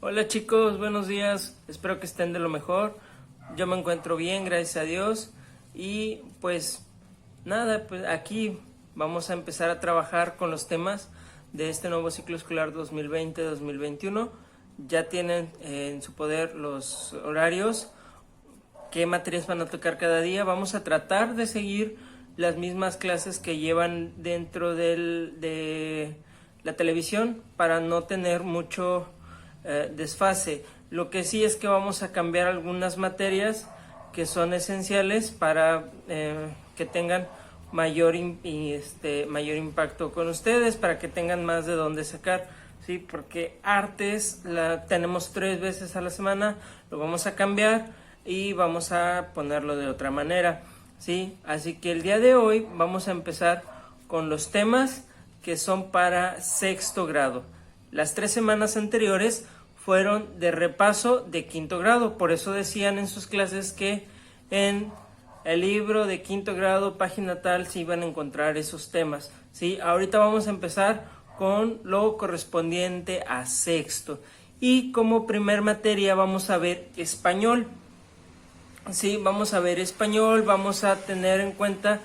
Hola chicos, buenos días, espero que estén de lo mejor. Yo me encuentro bien, gracias a Dios. Y pues nada, pues aquí vamos a empezar a trabajar con los temas de este nuevo ciclo escolar 2020-2021. Ya tienen en su poder los horarios, qué materias van a tocar cada día. Vamos a tratar de seguir las mismas clases que llevan dentro de la televisión para no tener mucho desfase. Lo que sí es que vamos a cambiar algunas materias que son esenciales para que tengan mayor impacto con ustedes, para que tengan más de dónde sacar, ¿sí? Porque artes la tenemos 3 veces a la semana, lo vamos a cambiar y vamos a ponerlo de otra manera, ¿sí? Así que el día de hoy vamos a empezar con los temas que son para sexto grado. Las 3 semanas anteriores fueron de repaso de quinto grado, por eso decían en sus clases que en el libro de quinto grado, página tal, se iban a encontrar esos temas, ¿sí? Ahorita vamos a empezar con lo correspondiente a sexto. Y como primer materia vamos a ver español. Sí, vamos a ver español, vamos a tener en cuenta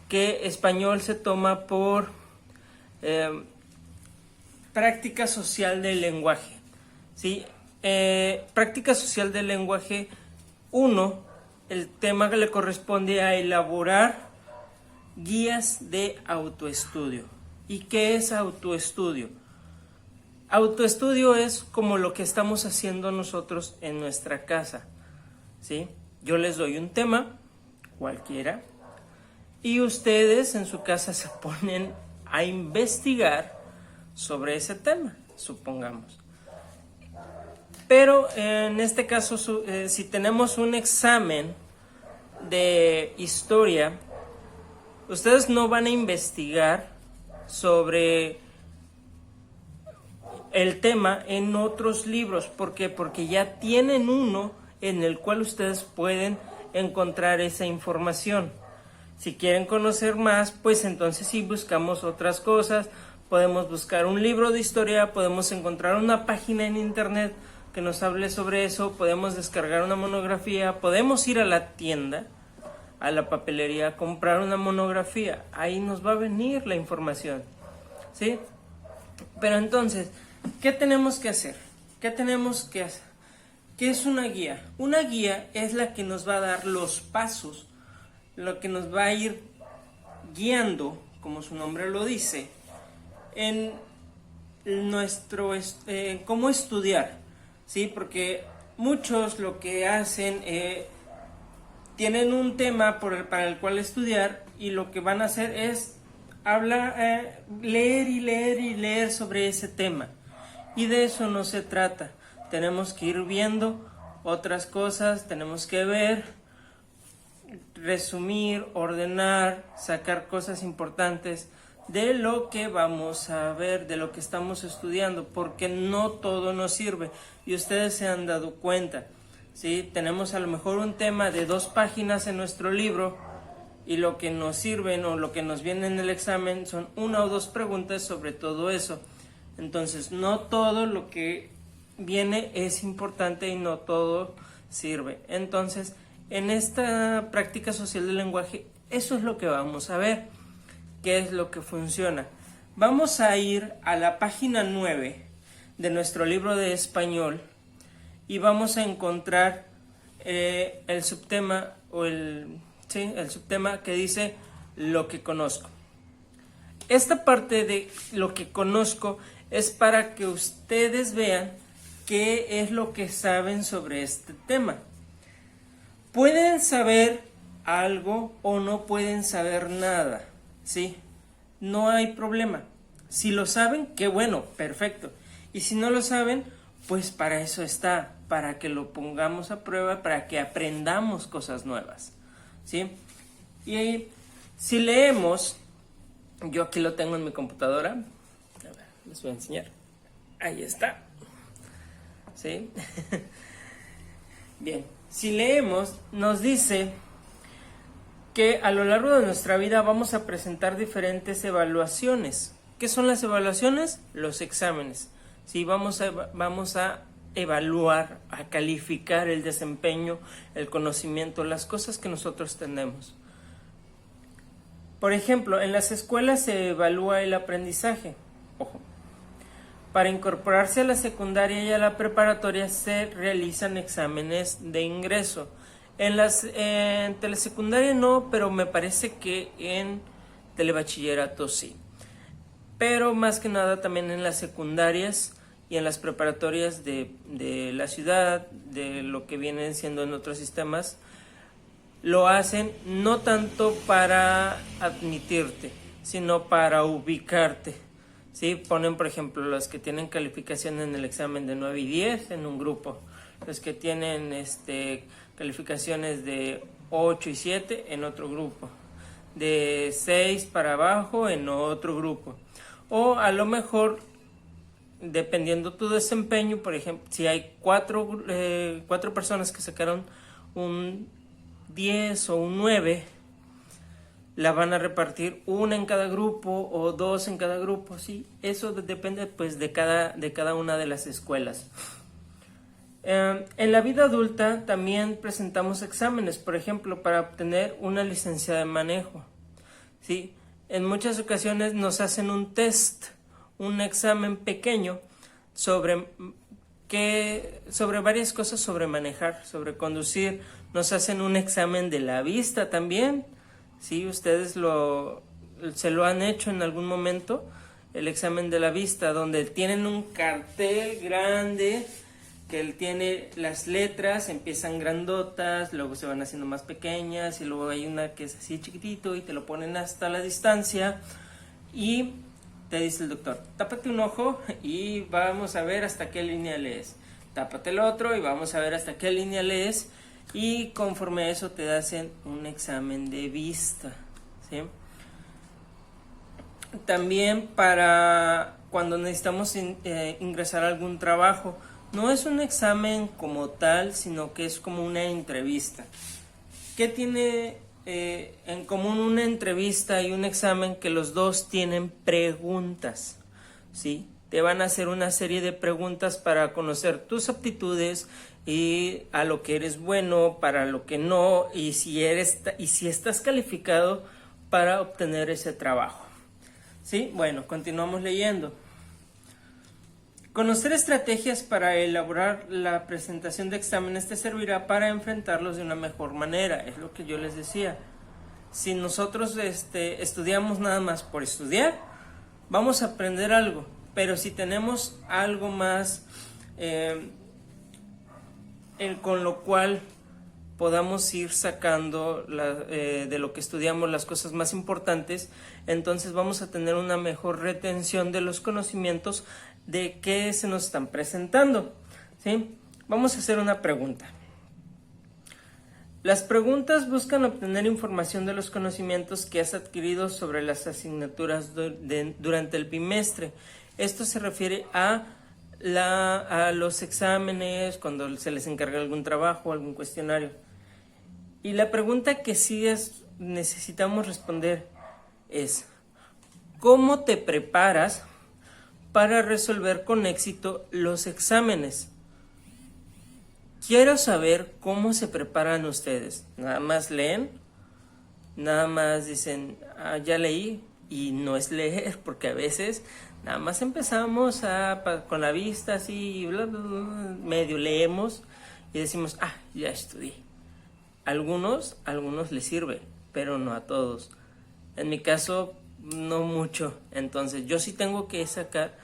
que español se toma por práctica social del lenguaje. ¿Sí? Práctica social del lenguaje 1, el tema que le corresponde a elaborar guías de autoestudio. ¿Y qué es autoestudio? Autoestudio es como lo que estamos haciendo nosotros en nuestra casa, ¿sí? Yo les doy un tema, cualquiera, y ustedes en su casa se ponen a investigar sobre ese tema, supongamos. Pero en este caso, si tenemos un examen de historia, ustedes no van a investigar sobre el tema en otros libros. ¿Por qué? Porque ya tienen uno en el cual ustedes pueden encontrar esa información. Si quieren conocer más, pues entonces sí buscamos otras cosas. Podemos buscar un libro de historia, podemos encontrar una página en internet que nos hable sobre eso, podemos descargar una monografía, podemos ir a la tienda, a la papelería, a comprar una monografía. Ahí nos va a venir la información, ¿sí? Pero entonces, ¿qué tenemos que hacer? ¿Qué tenemos que hacer? ¿Qué es una guía? Una guía es la que nos va a dar los pasos, lo que nos va a ir guiando, como su nombre lo dice, en nuestro cómo estudiar, ¿sí? Porque muchos lo que hacen, tienen un tema para el cual estudiar, y lo que van a hacer es leer y leer y leer sobre ese tema, y de eso no se trata. Tenemos que ir viendo otras cosas, tenemos que ver, resumir, ordenar, sacar cosas importantes de lo que vamos a ver, de lo que estamos estudiando, porque no todo nos sirve, y ustedes se han dado cuenta, ¿sí? Tenemos a lo mejor un tema de 2 páginas en nuestro libro, y lo que nos sirven o lo que nos viene en el examen son 1 o 2 preguntas sobre todo eso. Entonces, no todo lo que viene es importante y no todo sirve. Entonces, en esta práctica social del lenguaje, eso es lo que vamos a ver. ¿Qué es lo que funciona? Vamos a ir a la página 9 de nuestro libro de español y vamos a encontrar el subtema el subtema que dice lo que conozco. Esta parte de lo que conozco es para que ustedes vean qué es lo que saben sobre este tema. Pueden saber algo o no pueden saber nada, ¿sí? No hay problema. Si lo saben, qué bueno, perfecto. Y si no lo saben, pues para eso está, para que lo pongamos a prueba, para que aprendamos cosas nuevas, ¿sí? Y si leemos, yo aquí lo tengo en mi computadora, a ver, les voy a enseñar. Ahí está, ¿sí? Bien, si leemos, nos dice que a lo largo de nuestra vida vamos a presentar diferentes evaluaciones. ¿Qué son las evaluaciones? Los exámenes. Sí, vamos a evaluar, a calificar el desempeño, el conocimiento, las cosas que nosotros tenemos. Por ejemplo, en las escuelas se evalúa el aprendizaje. Ojo. Para incorporarse a la secundaria y a la preparatoria se realizan exámenes de ingreso. En telesecundaria no, pero me parece que en telebachillerato sí. Pero más que nada también en las secundarias y en las preparatorias de la ciudad, de lo que vienen siendo en otros sistemas, lo hacen no tanto para admitirte, sino para ubicarte. ¿Sí? Ponen, por ejemplo, los que tienen calificación en el examen de 9 y 10 en un grupo, los que tienen calificaciones de 8 y 7 en otro grupo, de 6 para abajo en otro grupo, o a lo mejor, dependiendo tu desempeño, por ejemplo, si hay cuatro personas que sacaron un 10 o un 9, la van a repartir una en cada grupo o dos en cada grupo, ¿sí? Eso depende pues de cada una de las escuelas. En la vida adulta también presentamos exámenes, por ejemplo, para obtener una licencia de manejo, ¿sí? En muchas ocasiones nos hacen un test, un examen pequeño sobre varias cosas, sobre manejar, sobre conducir. Nos hacen un examen de la vista también. ¿Sí? Ustedes se lo han hecho en algún momento, el examen de la vista, donde tienen un cartel grande que tiene las letras, empiezan grandotas, luego se van haciendo más pequeñas y luego hay una que es así chiquitito y te lo ponen hasta la distancia y te dice el doctor, tápate un ojo y vamos a ver hasta qué línea lees, tápate el otro y vamos a ver hasta qué línea lees. Y conforme a eso te hacen un examen de vista, ¿sí? También para cuando necesitamos ingresar a algún trabajo, no es un examen como tal, sino que es como una entrevista. ¿Qué tiene en común una entrevista y un examen? Que los dos tienen preguntas, ¿sí? Te van a hacer una serie de preguntas para conocer tus aptitudes y a lo que eres bueno, para lo que no, y si estás calificado para obtener ese trabajo. ¿Sí? Bueno, continuamos leyendo. Conocer estrategias para elaborar la presentación de exámenes te servirá para enfrentarlos de una mejor manera, es lo que yo les decía. Si nosotros estudiamos nada más por estudiar, vamos a aprender algo, pero si tenemos algo más con lo cual podamos ir sacando de lo que estudiamos las cosas más importantes, entonces vamos a tener una mejor retención de los conocimientos de que se nos están presentando, ¿sí? Vamos a hacer una pregunta. Las preguntas buscan obtener información de los conocimientos que has adquirido sobre las asignaturas durante el bimestre. Esto se refiere a los exámenes, cuando se les encarga algún trabajo, algún cuestionario. Y la pregunta que sí necesitamos responder es: ¿cómo te preparas para resolver con éxito los exámenes? Quiero saber cómo se preparan ustedes. ¿Nada más leen? ¿Nada más dicen, ya leí? Y no es leer, porque a veces nada más empezamos con la vista así, bla, bla, bla, medio leemos y decimos, ya estudié. Algunos les sirve, pero no a todos. En mi caso, no mucho. Entonces, yo sí tengo que sacar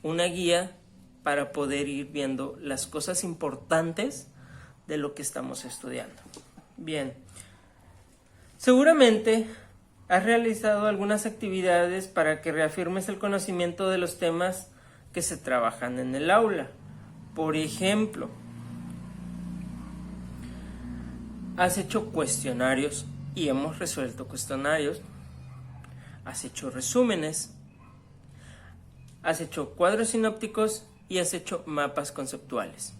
una guía para poder ir viendo las cosas importantes de lo que estamos estudiando. Bien, seguramente has realizado algunas actividades para que reafirmes el conocimiento de los temas que se trabajan en el aula. Por ejemplo, has hecho cuestionarios y hemos resuelto cuestionarios. Has hecho resúmenes. Has hecho cuadros sinópticos y has hecho mapas conceptuales.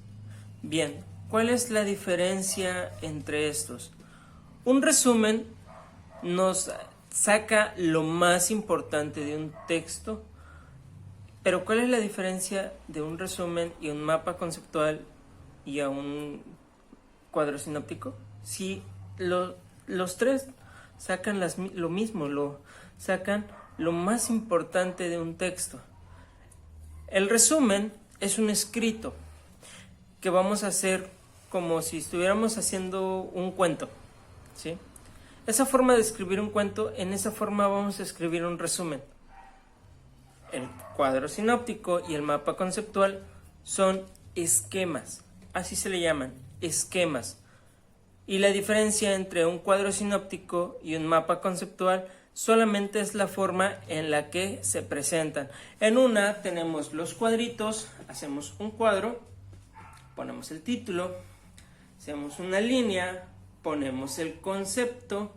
Bien, ¿cuál es la diferencia entre estos? Un resumen nos saca lo más importante de un texto, Pero ¿cuál es la diferencia de un resumen y un mapa conceptual y a un cuadro sinóptico? Si los tres sacan lo mismo, sacan lo más importante de un texto. El resumen es un escrito que vamos a hacer como si estuviéramos haciendo un cuento, ¿sí? Esa forma de escribir un cuento, en esa forma vamos a escribir un resumen. El cuadro sinóptico y el mapa conceptual son esquemas, así se le llaman, esquemas. Y la diferencia entre un cuadro sinóptico y un mapa conceptual solamente es la forma en la que se presentan. En una tenemos los cuadritos, hacemos un cuadro, ponemos el título, hacemos una línea, ponemos el concepto,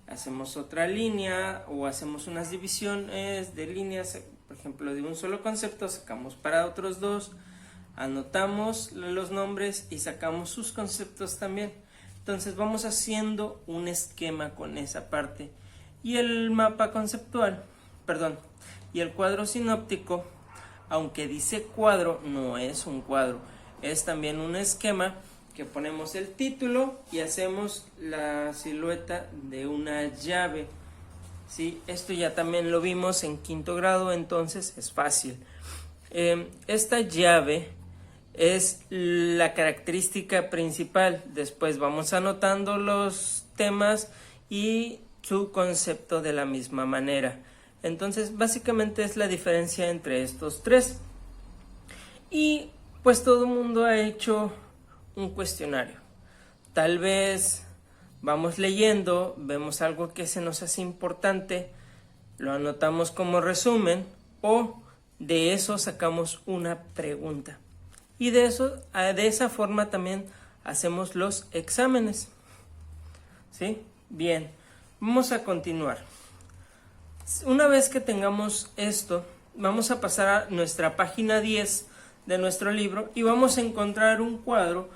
hacemos otra línea o hacemos unas divisiones de líneas, por ejemplo, de un solo concepto, sacamos para otros dos, anotamos los nombres y sacamos sus conceptos también. Entonces vamos haciendo un esquema con esa parte. Y el mapa conceptual, y el cuadro sinóptico, aunque dice cuadro, no es un cuadro, es también un esquema que ponemos el título y hacemos la silueta de una llave. ¿Sí? Esto ya también lo vimos en quinto grado, entonces es fácil. Esta llave es la característica principal. Después vamos anotando los temas y su concepto de la misma manera. Entonces básicamente es la diferencia entre estos tres. Y pues todo el mundo ha hecho un cuestionario. Tal vez vamos leyendo, vemos algo que se nos hace importante, lo anotamos como resumen o de eso sacamos una pregunta. Y de esa forma también hacemos los exámenes. ¿Sí? Bien, vamos a continuar. Una vez que tengamos esto, vamos a pasar a nuestra página 10 de nuestro libro y vamos a encontrar un cuadro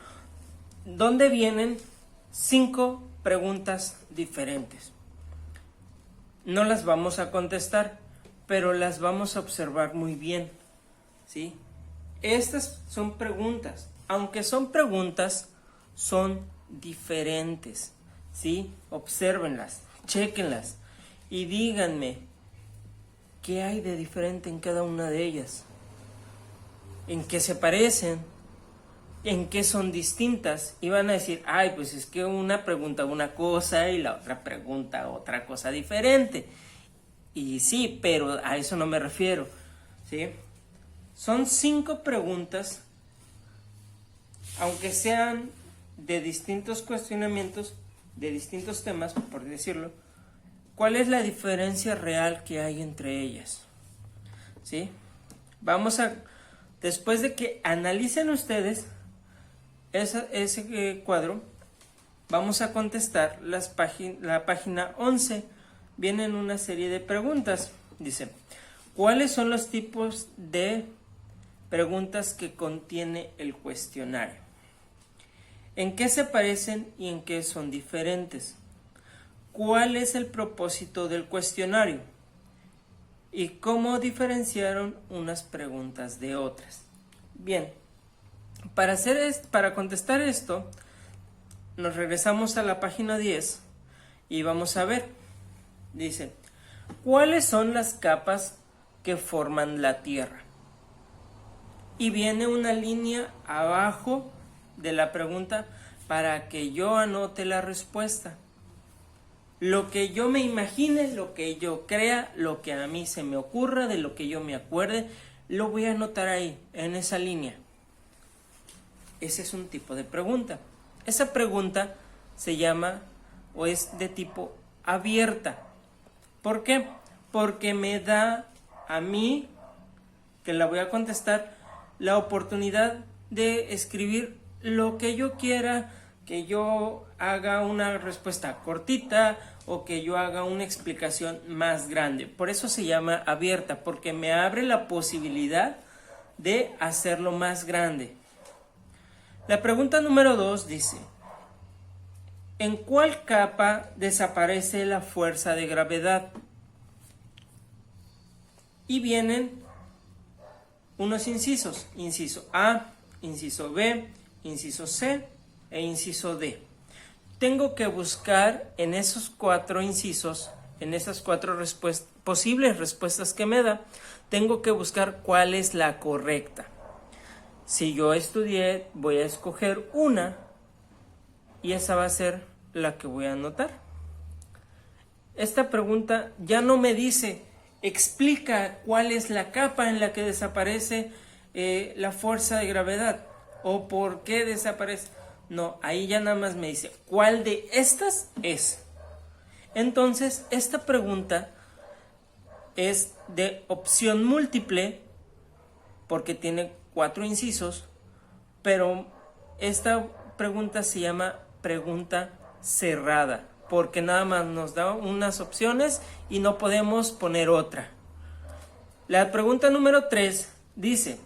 donde vienen 5 preguntas diferentes. No las vamos a contestar, pero las vamos a observar muy bien, ¿sí? Estas son preguntas. Aunque son preguntas, son diferentes, ¿sí? Obsérvenlas, chéquenlas y díganme qué hay de diferente en cada una de ellas. ¿En qué se parecen? ¿En qué son distintas? Y van a decir, ay, pues es que una pregunta una cosa y la otra pregunta otra cosa diferente. Y sí, pero a eso no me refiero, ¿sí? Son 5 preguntas, aunque sean de distintos cuestionamientos, de distintos temas, por decirlo. ¿Cuál es la diferencia real que hay entre ellas? ¿Sí? Después de que analicen ustedes ese cuadro, vamos a contestar la página 11. Vienen una serie de preguntas. Dice, ¿cuáles son los tipos de preguntas que contiene el cuestionario? ¿En qué se parecen y en qué son diferentes? ¿Cuál es el propósito del cuestionario? ¿Y cómo diferenciaron unas preguntas de otras? Bien, para contestar esto, nos regresamos a la página 10 y vamos a ver. Dice, ¿cuáles son las capas que forman la Tierra? Y viene una línea abajo de la pregunta para que yo anote la respuesta. Lo que yo me imagine, lo que yo crea, lo que a mí se me ocurra, de lo que yo me acuerde, lo voy a anotar ahí, en esa línea. Ese es un tipo de pregunta. Esa pregunta se llama o es de tipo abierta. ¿Por qué? Porque me da a mí, que la voy a contestar, la oportunidad de escribir lo que yo quiera, que yo haga una respuesta cortita o que yo haga una explicación más grande. Por eso se llama abierta, porque me abre la posibilidad de hacerlo más grande. La pregunta número 2 dice, ¿en cuál capa desaparece la fuerza de gravedad? Y vienen unos incisos, inciso A, inciso B, inciso C e inciso D. Tengo que buscar en esos 4 incisos, en esas 4 posibles respuestas que me da, tengo que buscar cuál es la correcta. Si yo estudié, voy a escoger una y esa va a ser la que voy a anotar. Esta pregunta ya no me dice, explica cuál es la capa en la que desaparece la fuerza de gravedad o por qué desaparece. No, ahí ya nada más me dice cuál de estas es. Entonces, esta pregunta es de opción múltiple porque tiene 4 incisos, pero esta pregunta se llama pregunta cerrada porque nada más nos da unas opciones y no podemos poner otra. La pregunta número 3 dice: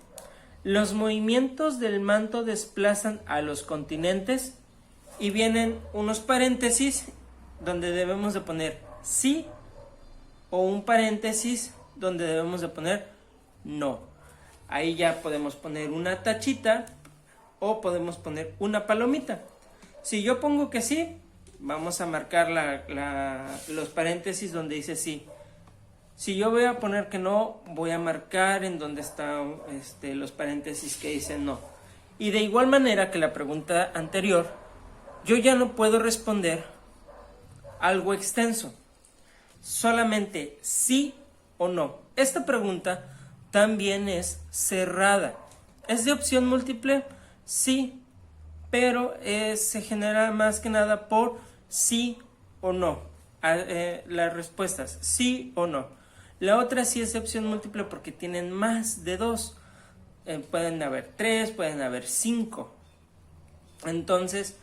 los movimientos del manto desplazan a los continentes, y vienen unos paréntesis donde debemos de poner sí o un paréntesis donde debemos de poner no. Ahí ya podemos poner una tachita o podemos poner una palomita. Si yo pongo que sí, vamos a marcar los paréntesis donde dice sí. Si yo voy a poner que no, voy a marcar en donde están los paréntesis que dicen no. Y de igual manera que la pregunta anterior, yo ya no puedo responder algo extenso, solamente sí o no. Esta pregunta también es cerrada. ¿Es de opción múltiple? Sí, pero se genera más que nada por sí o no. Las respuestas, sí o no. La otra sí es de opción múltiple porque tienen más de 2. Pueden haber 3, pueden haber 5. Entonces,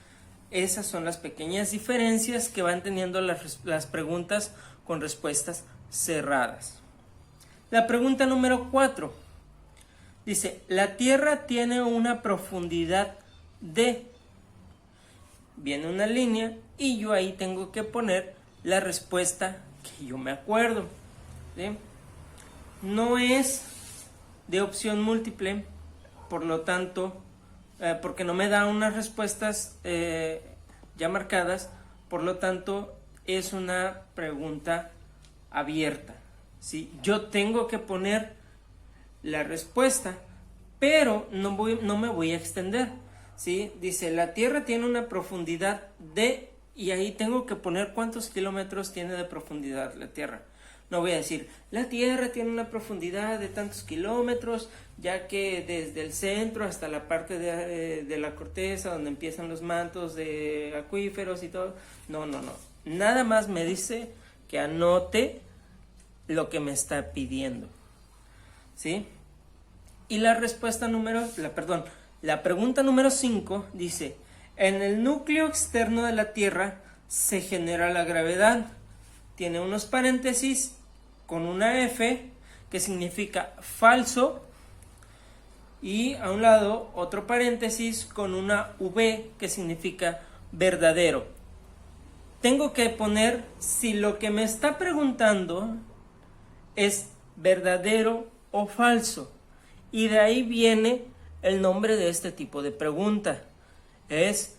esas son las pequeñas diferencias que van teniendo las preguntas con respuestas cerradas. La pregunta número 4 dice: la Tierra tiene una profundidad de... Viene una línea y yo ahí tengo que poner la respuesta que yo me acuerdo. ¿Sí? No es de opción múltiple, por lo tanto, porque no me da unas respuestas ya marcadas, por lo tanto es una pregunta abierta. ¿Sí? Yo tengo que poner la respuesta, pero no me voy a extender. ¿Sí? Dice, la Tierra tiene una profundidad de... y ahí tengo que poner cuántos kilómetros tiene de profundidad la Tierra. No voy a decir, la Tierra tiene una profundidad de tantos kilómetros, ya que desde el centro hasta la parte de la corteza, donde empiezan los mantos de acuíferos y todo. No. Nada más me dice que anote lo que me está pidiendo. ¿Sí? Y la pregunta número 5 dice, en el núcleo externo de la Tierra se genera la gravedad. Tiene unos paréntesis con una F que significa falso y a un lado otro paréntesis con una V que significa verdadero. Tengo que poner si lo que me está preguntando es verdadero o falso, y de ahí viene el nombre de este tipo de pregunta. Es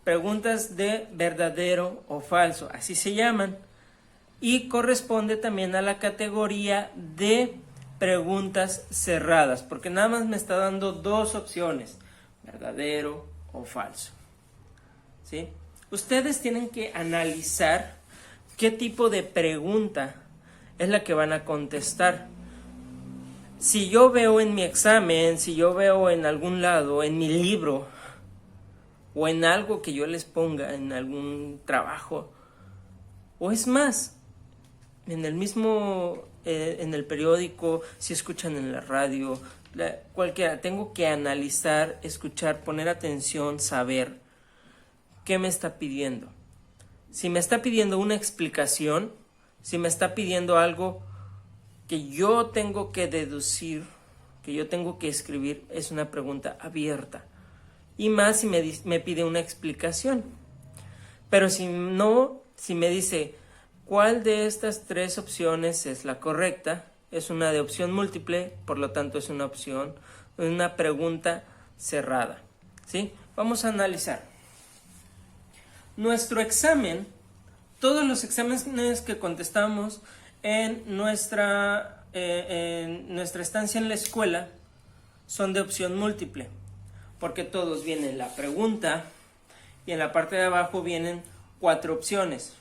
preguntas de verdadero o falso, así se llaman. Y corresponde también a la categoría de preguntas cerradas, porque nada más me está dando 2 opciones, verdadero o falso. ¿Sí? Ustedes tienen que analizar qué tipo de pregunta es la que van a contestar. Si yo veo en mi examen, si yo veo en algún lado, en mi libro, o en algo que yo les ponga, en algún trabajo, o es más, en el mismo, en el periódico, si escuchan en la radio, cualquiera, tengo que analizar, escuchar, poner atención, saber qué me está pidiendo. Si me está pidiendo una explicación, si me está pidiendo algo que yo tengo que deducir, que yo tengo que escribir, es una pregunta abierta. Y más si me pide una explicación. Pero si no, si me dice, ¿cuál de estas 3 opciones es la correcta? es una de opción múltiple, por lo tanto es una pregunta cerrada, ¿sí? Vamos a analizar. Nuestro examen, todos los exámenes que contestamos en nuestra estancia en la escuela son de opción múltiple, porque todos vienen la pregunta y en la parte de abajo vienen 4 opciones: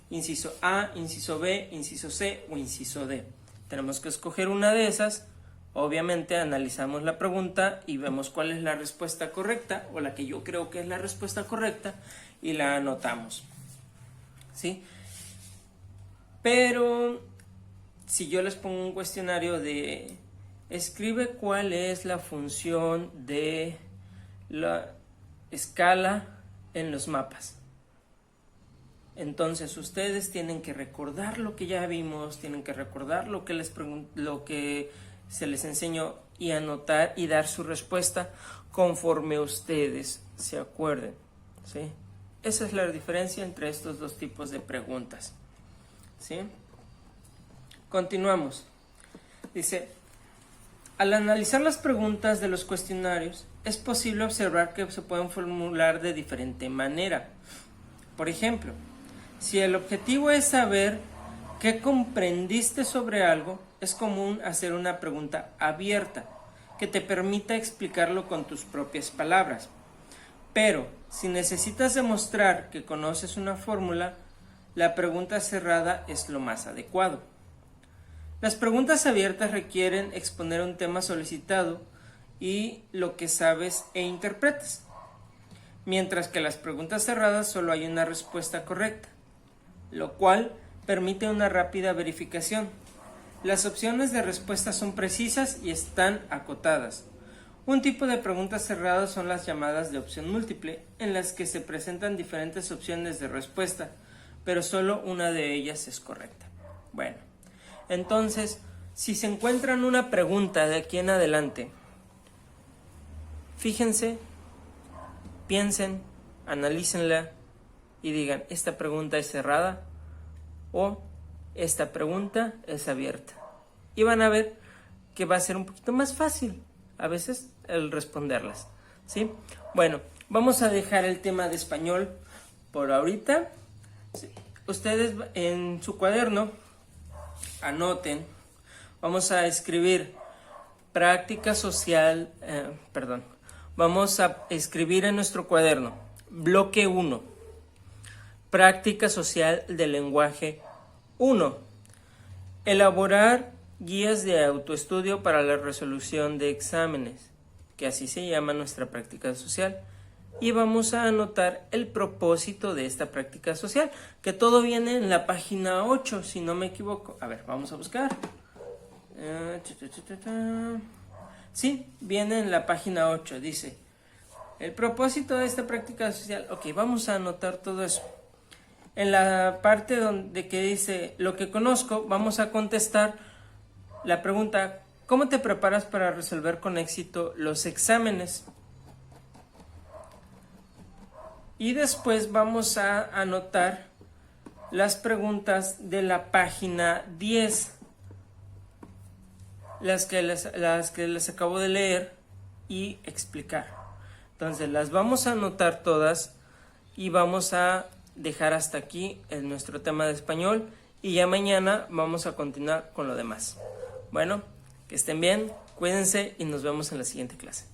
inciso A, inciso B, inciso C o inciso D. Tenemos que escoger una de esas. Obviamente analizamos la pregunta y vemos cuál es la respuesta correcta, o la que yo creo que es la respuesta correcta, y la anotamos, ¿sí? Pero si yo les pongo un cuestionario de escribe cuál es la función de la escala en los mapas, entonces ustedes tienen que recordar lo que ya vimos, tienen que recordar lo que se les enseñó y anotar y dar su respuesta conforme ustedes se acuerden, ¿sí? Esa es la diferencia entre estos dos tipos de preguntas, ¿sí? Continuamos. Dice, al analizar las preguntas de los cuestionarios, es posible observar que se pueden formular de diferente manera. Por ejemplo, si el objetivo es saber qué comprendiste sobre algo, es común hacer una pregunta abierta que te permita explicarlo con tus propias palabras. Pero, si necesitas demostrar que conoces una fórmula, la pregunta cerrada es lo más adecuado. Las preguntas abiertas requieren exponer un tema solicitado y lo que sabes e interpretas, mientras que las preguntas cerradas solo hay una respuesta correcta, lo cual permite una rápida verificación. Las opciones de respuesta son precisas y están acotadas. Un tipo de preguntas cerradas son las llamadas de opción múltiple, en las que se presentan diferentes opciones de respuesta, pero solo una de ellas es correcta. Bueno, entonces, si se encuentran una pregunta de aquí en adelante, fíjense, piensen, analícenla y digan, esta pregunta es cerrada o esta pregunta es abierta. Y van a ver que va a ser un poquito más fácil a veces el responderlas, ¿sí? Bueno, vamos a dejar el tema de español por ahorita. Sí. Ustedes en su cuaderno anoten, vamos a escribir práctica social, vamos a escribir en nuestro cuaderno, bloque 1, práctica social del lenguaje 1, elaborar guías de autoestudio para la resolución de exámenes, que así se llama nuestra práctica social. Y vamos a anotar el propósito de esta práctica social, que todo viene en la página 8, si no me equivoco. A ver, vamos a buscar. Sí, viene en la página 8, dice, el propósito de esta práctica social. Ok, vamos a anotar todo eso. En la parte donde que dice lo que conozco, vamos a contestar la pregunta, ¿cómo te preparas para resolver con éxito los exámenes? Y después vamos a anotar las preguntas de la página 10, las que les acabo de leer y explicar. Entonces las vamos a anotar todas y vamos a dejar hasta aquí nuestro tema de español y ya mañana vamos a continuar con lo demás. Bueno, que estén bien, cuídense y nos vemos en la siguiente clase.